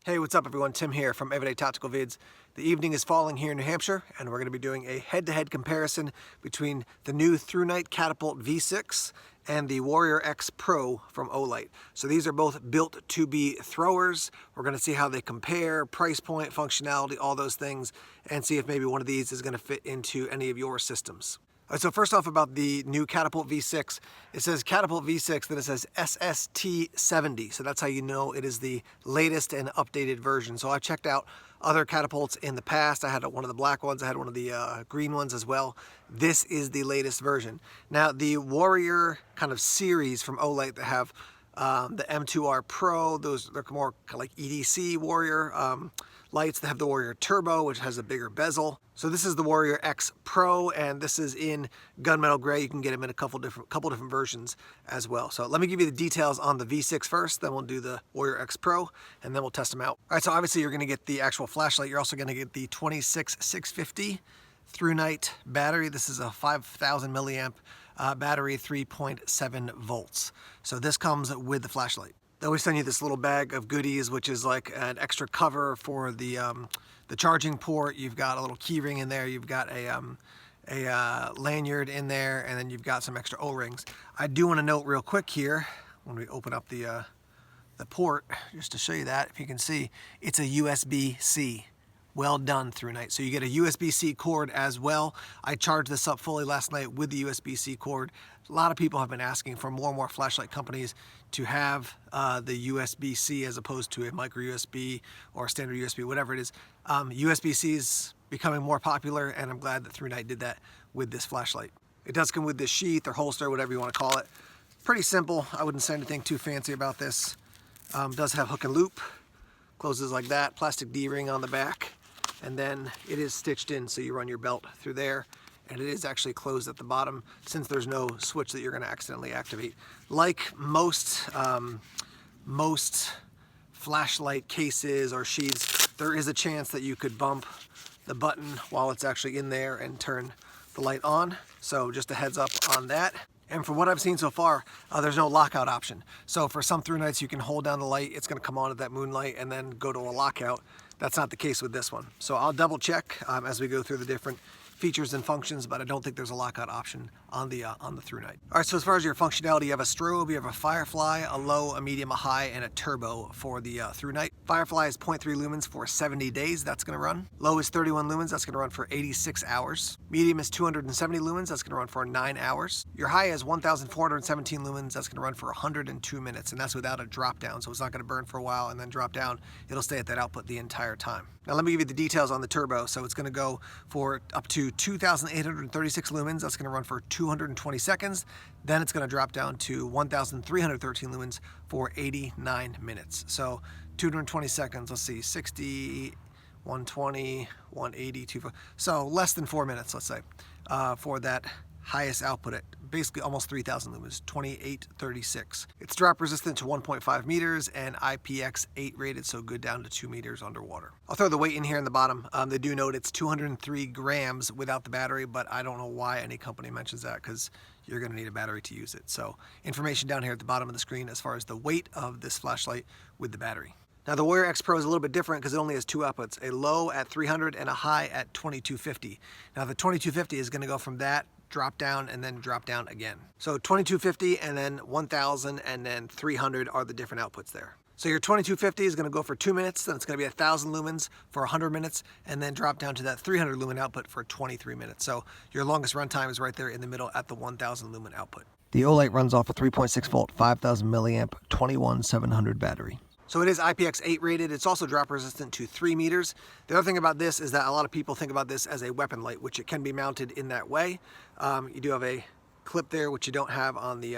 Hey, what's up everyone? Tim here from Everyday Tactical Vids. The evening is falling here in New Hampshire and we're going to be doing a head-to-head comparison between the new Thrunite Catapult V6 and the Warrior X Pro from Olight. So these are both built to be throwers. We're going to see how they compare, price point, functionality, all those things, and see if maybe one of these is going to fit into any of your systems. All right, so first off about the new Catapult V6, it says Catapult V6, then it says SST70, so that's how you know it is the latest and updated version. So I checked out other Catapults in the past. I had one of the black ones, I had one of the green ones as well. This is the latest version. Now the Warrior kind of series from Olight that have the M2R Pro, they're more kind of like EDC Warrior lights. They have the Warrior Turbo, which has a bigger bezel. So this is the Warrior X Pro, and this is in gunmetal gray. You can get them in a couple different versions as well. So let me give you the details on the V6 first, then we'll do the Warrior X Pro, and then we'll test them out. All right, so obviously you're gonna get the actual flashlight. You're also gonna get the 26650 Thrunite battery. This is a 5,000 milliamp battery, 3.7 volts. So this comes with the flashlight. They always send you this little bag of goodies, which is like an extra cover for the charging port. You've got a little key ring in there. You've got a lanyard in there, and then you've got some extra O-rings. I do want to note real quick here, when we open up the port, just to show you that, if you can see, it's a USB-C. Well done, Thrunite. So you get a USB-C cord as well. I charged this up fully last night with the USB-C cord. A lot of people have been asking for more and more flashlight companies to have the USB-C as opposed to a micro USB or standard USB, whatever it is. USB-C is becoming more popular, and I'm glad that Thrunite did that with this flashlight. It does come with this sheath or holster, whatever you want to call it. Pretty simple. I wouldn't say anything too fancy about this. Does have hook and loop. Closes like that. Plastic D-ring on the back. And then it is stitched in, so you run your belt through there, and it is actually closed at the bottom since there's no switch that you're going to accidentally activate. Like most flashlight cases or sheaths, there is a chance that you could bump the button while it's actually in there and turn the light on. So just a heads up on that. And from what I've seen so far, there's no lockout option. So for some Thrunites, you can hold down the light, it's going to come on at that moonlight and then go to a lockout. That's not the case with this one. So I'll double check as we go through the different features and functions, but I don't think there's a lockout option on the Thrunite. All right, so as far as your functionality, you have a strobe, you have a Firefly, a low, a medium, a high, and a turbo for the Thrunite. Firefly is 0.3 lumens for 70 days, that's gonna run. Low is 31 lumens, that's gonna run for 86 hours. Medium is 270 lumens, that's gonna run for 9 hours. Your high is 1,417 lumens, that's gonna run for 102 minutes, and that's without a drop down, so it's not gonna burn for a while and then drop down. It'll stay at that output the entire time. Now let me give you the details on the turbo. So it's gonna go for up to 2,836 lumens, that's gonna run for 220 seconds. Then it's gonna drop down to 1,313 lumens for 89 minutes. So 220 seconds, let's see, 60, 120, 180, 240. So less than 4 minutes, let's say, for that highest output at basically almost 3,000 lumens, 2836. It's drop resistant to 1.5 meters and IPX8 rated, so good down to 2 meters underwater. I'll throw the weight in here in the bottom. They do note it's 203 grams without the battery, but I don't know why any company mentions that because you're gonna need a battery to use it. So information down here at the bottom of the screen as far as the weight of this flashlight with the battery. Now the Warrior X Pro is a little bit different because it only has two outputs, a low at 300 and a high at 2250. Now the 2250 is gonna go from that, drop down, and then drop down again. So 2250 and then 1000 and then 300 are the different outputs there. So your 2250 is gonna go for 2 minutes, then it's gonna be 1,000 lumens for 100 minutes, and then drop down to that 300 lumen output for 23 minutes. So your longest runtime is right there in the middle at the 1000 lumen output. The Olight runs off a 3.6 volt, 5,000 milliamp, 21700 battery. So it is IPX8 rated. It's also drop resistant to 3 meters. The other thing about this is that a lot of people think about this as a weapon light, which it can be mounted in that way. You do have a clip there, which you don't have on the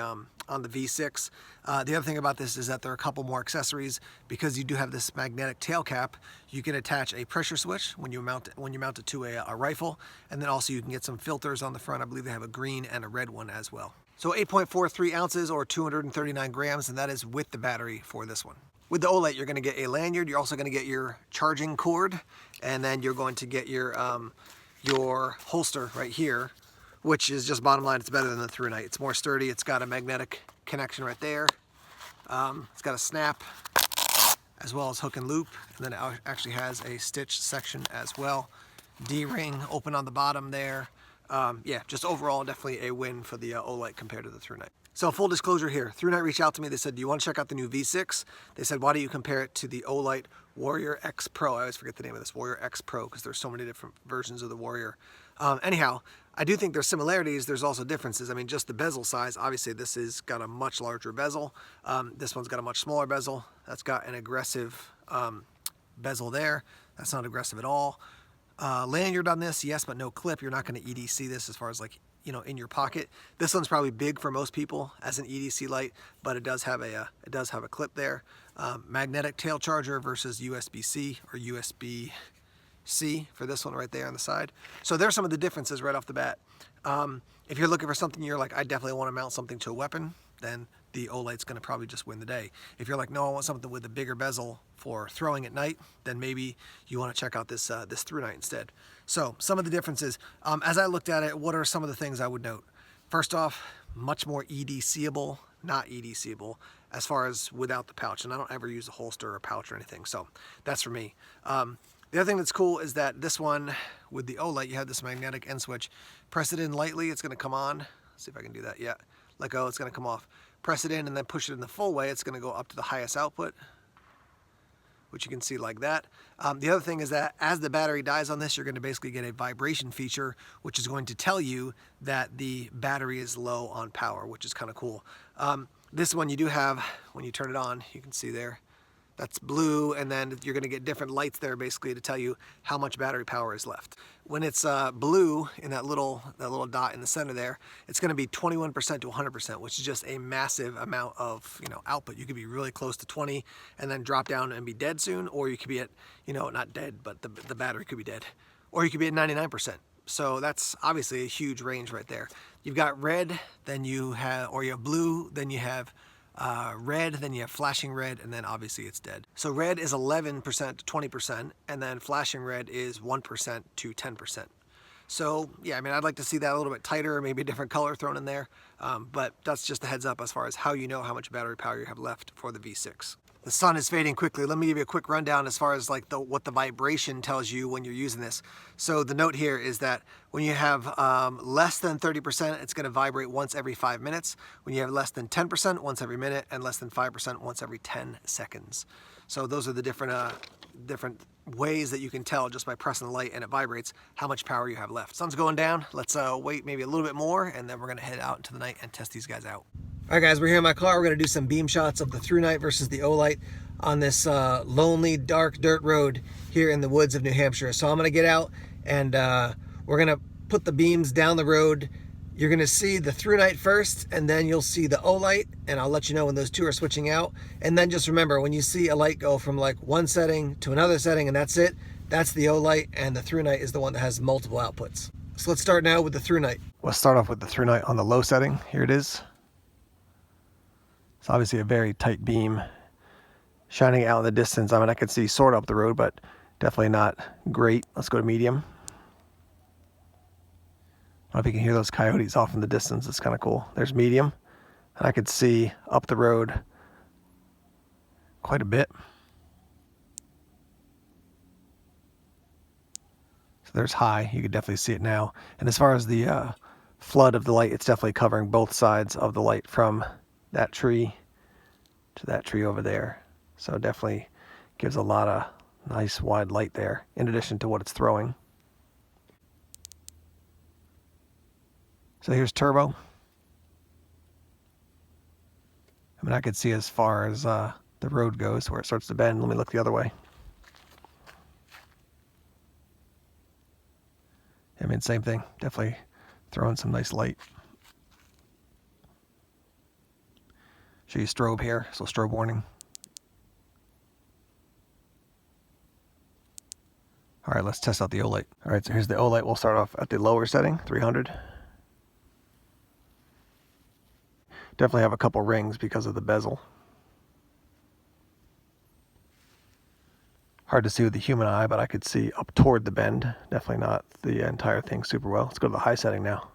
V6. The other thing about this is that there are a couple more accessories. Because you do have this magnetic tail cap, you can attach a pressure switch when you mount it to a rifle, and then also you can get some filters on the front. I believe they have a green and a red one as well. So 8.43 ounces or 239 grams, and that is with the battery for this one. With the Olight, you're going to get a lanyard. You're also going to get your charging cord, and then you're going to get your holster right here, which is just bottom line. It's better than the Thrunite. It's more sturdy. It's got a magnetic connection right there. It's got a snap as well as hook and loop, and then it actually has a stitch section as well. D-ring open on the bottom there. Yeah, just overall definitely a win for the Olight compared to the Thrunite. So full disclosure here, Thrunite reached out to me. They said, do you want to check out the new V6? They said, why don't you compare it to the Olight Warrior X Pro? I always forget the name of this, Warrior X Pro, because there's so many different versions of the Warrior. Anyhow, I do think there's similarities. There's also differences. I mean, just the bezel size. Obviously, this has got a much larger bezel. This one's got a much smaller bezel. That's got an aggressive bezel there. That's not aggressive at all. Lanyard on this, yes, but no clip. You're not going to EDC this as far as like, you know, in your pocket. This one's probably big for most people as an EDC light, but it does have a clip there. Magnetic tail charger versus USB-C or USB-C for this one right there on the side. So there's some of the differences right off the bat. If you're looking for something, you're like, I definitely want to mount something to a weapon, then the Olight's going to probably just win the day. If you're like, no, I want something with a bigger bezel for throwing at night, then maybe you want to check out this this Thrunite instead. So some of the differences, as I looked at it, what are some of the things I would note? First off, much more EDCable, not EDCable, as far as without the pouch. And I don't ever use a holster or pouch or anything, so that's for me. The other thing that's cool is that this one, with the Olight, you have this magnetic end switch. Press it in lightly, it's going to come on. Let's see if I can do that. Yeah, let go, it's going to come off. Press it in and then push it in the full way, it's going to go up to the highest output, which you can see like that. The other thing is that as the battery dies on this, you're going to basically get a vibration feature, which is going to tell you that the battery is low on power, which is kind of cool. This one you do have, when you turn it on, you can see there, that's blue, and then you're going to get different lights there basically to tell you how much battery power is left. When it's blue in that little dot in the center there, it's going to be 21% to 100%, which is just a massive amount of, you know, output. You could be really close to 20 and then drop down and be dead soon, or you could be at, you know, not dead, but the battery could be dead, or you could be at 99%. So that's obviously a huge range right there. You've got red, then you have, or you have blue, then you have red, then you have flashing red, and then obviously it's dead. So red is 11% to 20%, and then flashing red is 1% to 10%. So yeah, I mean, I'd like to see that a little bit tighter, maybe a different color thrown in there, but that's just a heads up as far as how you know how much battery power you have left for the V6. The sun is fading quickly. Let me give you a quick rundown as far as like what the vibration tells you when you're using this. So the note here is that when you have less than 30%, it's going to vibrate once every 5 minutes. When you have less than 10%, once every minute, and less than 5%, once every 10 seconds. So those are the different ways that you can tell just by pressing the light and it vibrates how much power you have left. Sun's going down. Let's wait maybe a little bit more, and then we're going to head out into the night and test these guys out. All right, guys, we're here in my car. We're going to do some beam shots of the Thrunite versus the Olight on this lonely, dark dirt road here in the woods of New Hampshire. So I'm going to get out and we're going to put the beams down the road. You're going to see the Thrunite first, and then you'll see the Olight, and I'll let you know when those two are switching out. And then just remember, when you see a light go from like one setting to another setting and that's it, that's the Olight, and the Thrunite is the one that has multiple outputs. So let's start now with the Thrunite. Let's start off with the Thrunite on the low setting. Here it is. It's obviously a very tight beam shining out in the distance. I mean, I could see sort of up the road, but definitely not great. Let's go to medium. I don't know if you can hear those coyotes off in the distance. It's kind of cool. There's medium, and I could see up the road quite a bit. So there's high. You could definitely see it now. And as far as the flood of the light, it's definitely covering both sides of the light from that tree to that tree over there. So it definitely gives a lot of nice wide light there in addition to what it's throwing. So here's turbo. I mean, I could see as far as the road goes where it starts to bend. Let me look the other way. I mean, same thing. Definitely throwing some nice light. Show you strobe here, so strobe warning. All right, let's test out the Olight. All right, so here's the Olight. We'll start off at the lower setting, 300. Definitely have a couple rings because of the bezel. Hard to see with the human eye, but I could see up toward the bend. Definitely not the entire thing super well. Let's go to the high setting now.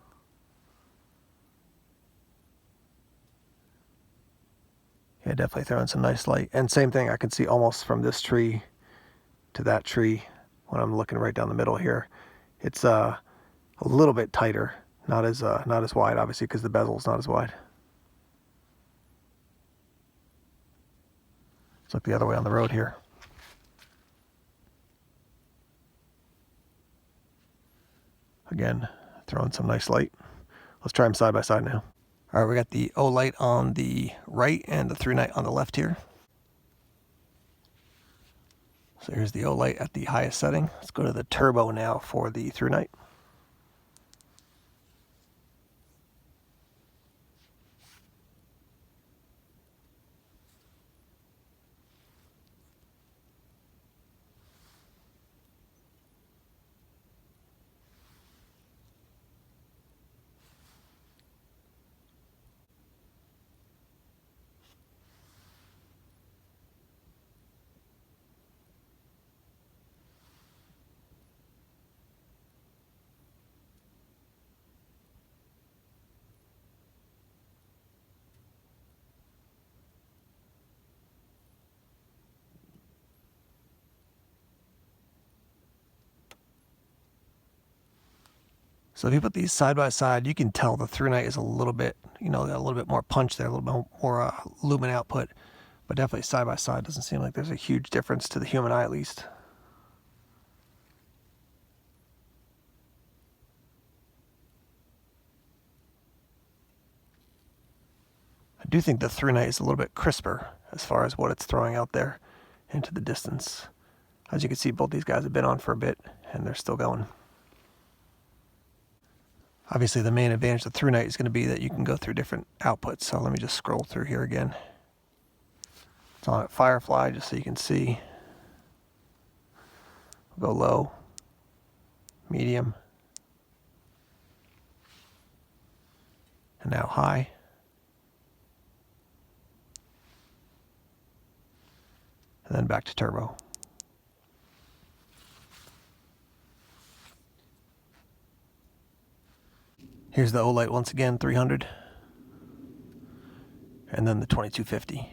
Yeah, Yeah, definitely throwing some nice light. And same thing, I can see almost from this tree to that tree when I'm looking right down the middle here. It's a little bit tighter, not as wide, obviously, because the bezel's not as wide. Let's look the other way on the road here. Again, throwing some nice light. Let's try them side by side now. All right, we got the Olight on the right and the Thrunite on the left here. So here's the Olight at the highest setting. Let's go to the turbo now for the Thrunite. So if you put these side by side, you can tell the Thrunite is a little bit, got a little bit more punch there, a little bit more lumen output. But definitely side by side doesn't seem like there's a huge difference to the human eye, at least. I do think the Thrunite is a little bit crisper as far as what it's throwing out there into the distance. As you can see, both these guys have been on for a bit, and they're still going. Obviously, the main advantage of the Thrunite is going to be that you can go through different outputs. So let me just scroll through here again. It's on at Firefly, just so you can see. We'll go low, medium, and now high. And then back to turbo. Here's the Olight once again, 300. And then the 2250.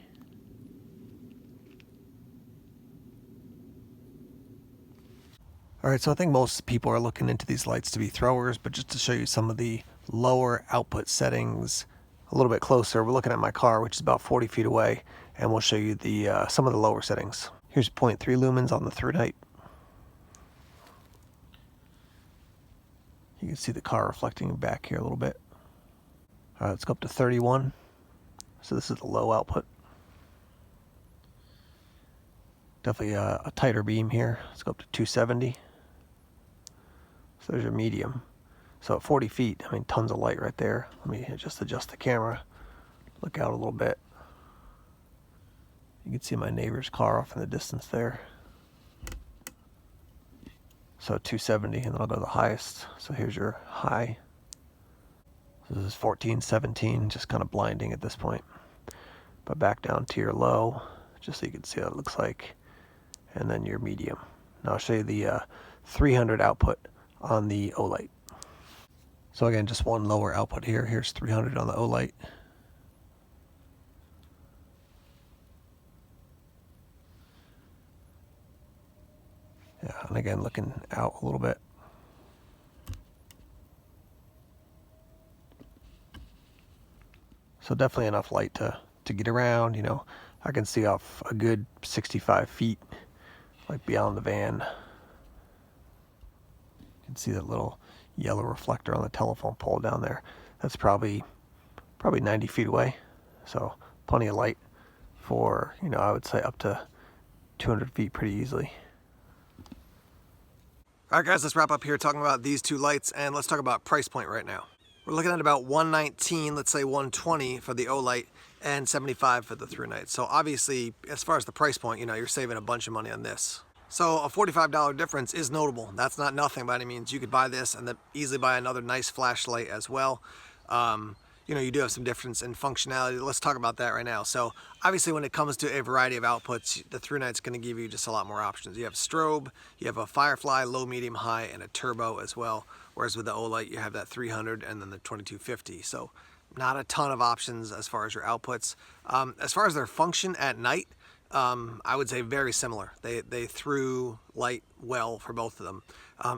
All right, so I think most people are looking into these lights to be throwers, but just to show you some of the lower output settings a little bit closer, we're looking at my car, which is about 40 feet away, and we'll show you the some of the lower settings. Here's 0.3 lumens on the Thrunite. You can see the car reflecting back here a little bit. All right, let's go up to 31. So this is the low output. Definitely a tighter beam here. Let's go up to 270. So there's your medium. So at 40 feet, I mean, tons of light right there. Let me just adjust the camera. Look out a little bit. You can see my neighbor's car off in the distance there. So 270, and then I'll go to the highest. So here's your high. So this is 14, 17, just kind of blinding at this point. But back down to your low, just so you can see what it looks like. And then your medium. Now I'll show you the 300 output on the Olight. So again, just one lower output here. Here's 300 on the Olight. Yeah, and again, looking out a little bit. So definitely enough light to get around, I can see off a good 65 feet, like beyond the van. You can see that little yellow reflector on the telephone pole down there. That's probably 90 feet away. So plenty of light for, I would say up to 200 feet pretty easily. All right, guys, let's wrap up here talking about these two lights, and let's talk about price point right now. We're looking at about 119, let's say 120 for the Olight, and 75 for the Thrunite. So obviously, as far as the price point, you're saving a bunch of money on this. So a $45 difference is notable. That's not nothing by any means. You could buy this and then easily buy another nice flashlight as well. You do have some difference in functionality. Let's talk about that right now. So obviously when it comes to a variety of outputs, the Thrunite's going to give you just a lot more options. You have strobe, you have a Firefly, low, medium, high, and a turbo as well. Whereas with the Olight, you have that 300 and then the 2250. So not a ton of options as far as your outputs. As far as their function at night, I would say very similar. They threw light well for both of them.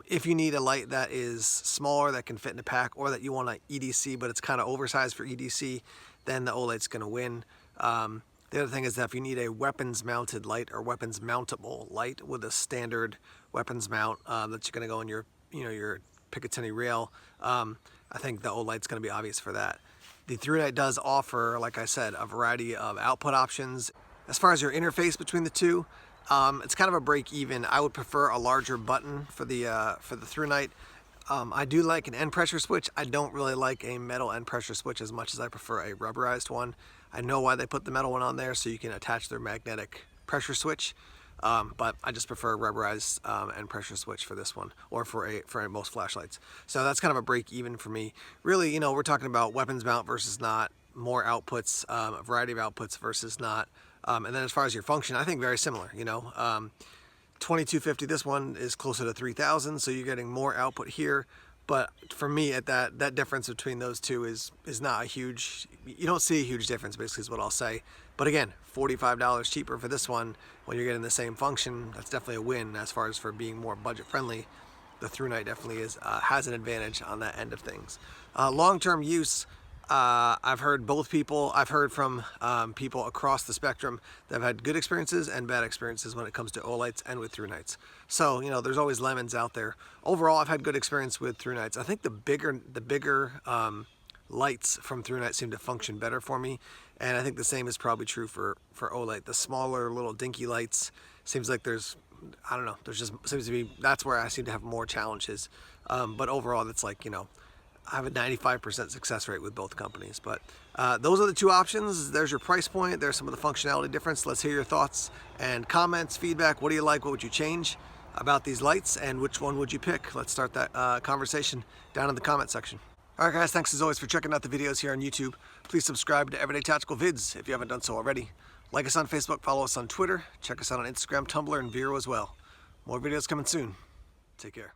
If you need a light that is smaller, that can fit in a pack, or that you want an EDC but it's kind of oversized for EDC, then the Olight's going to win. The other thing is that if you need a weapons mounted light or weapons mountable light with a standard weapons mount that you're going to go in your your Picatinny rail, I think the Olight's going to be obvious for that. The Thrunite does offer, like I said, a variety of output options. As far as your interface between the two, it's kind of a break even. I would prefer a larger button for the Thrunite. I do like an end pressure switch. I don't really like a metal end pressure switch as much as I prefer a rubberized one. I know why they put the metal one on there, so you can attach their magnetic pressure switch. But I just prefer a rubberized end pressure switch for this one, or for most flashlights. So that's kind of a break even for me. Really, we're talking about weapons mount versus not, more outputs, a variety of outputs versus not. And then as far as your function, I think very similar. 2250, this one is closer to 3000, so you're getting more output here. But for me, at that difference between those two is not a huge, you don't see a huge difference, basically is what I'll say. But again, $45 cheaper for this one when you're getting the same function. That's definitely a win as far as for being more budget friendly. The Thrunite definitely has an advantage on that end of things. Long-term use, I've heard from people across the spectrum that have had good experiences and bad experiences when it comes to Olights and with Thrunites. So, there's always lemons out there. Overall, I've had good experience with Thrunites. I think the bigger lights from Thrunite seem to function better for me, and I think the same is probably true for Olight. The smaller little dinky lights, seems like there's just seems to be, that's where I seem to have more challenges. But overall, it's like, I have a 95% success rate with both companies. But those are the two options. There's your price point. There's some of the functionality difference. Let's hear your thoughts and comments, feedback. What do you like? What would you change about these lights? And which one would you pick? Let's start that conversation down in the comment section. All right, guys, thanks as always for checking out the videos here on YouTube. Please subscribe to Everyday Tactical Vids if you haven't done so already. Like us on Facebook, follow us on Twitter, check us out on Instagram, Tumblr, and Vero as well. More videos coming soon. Take care.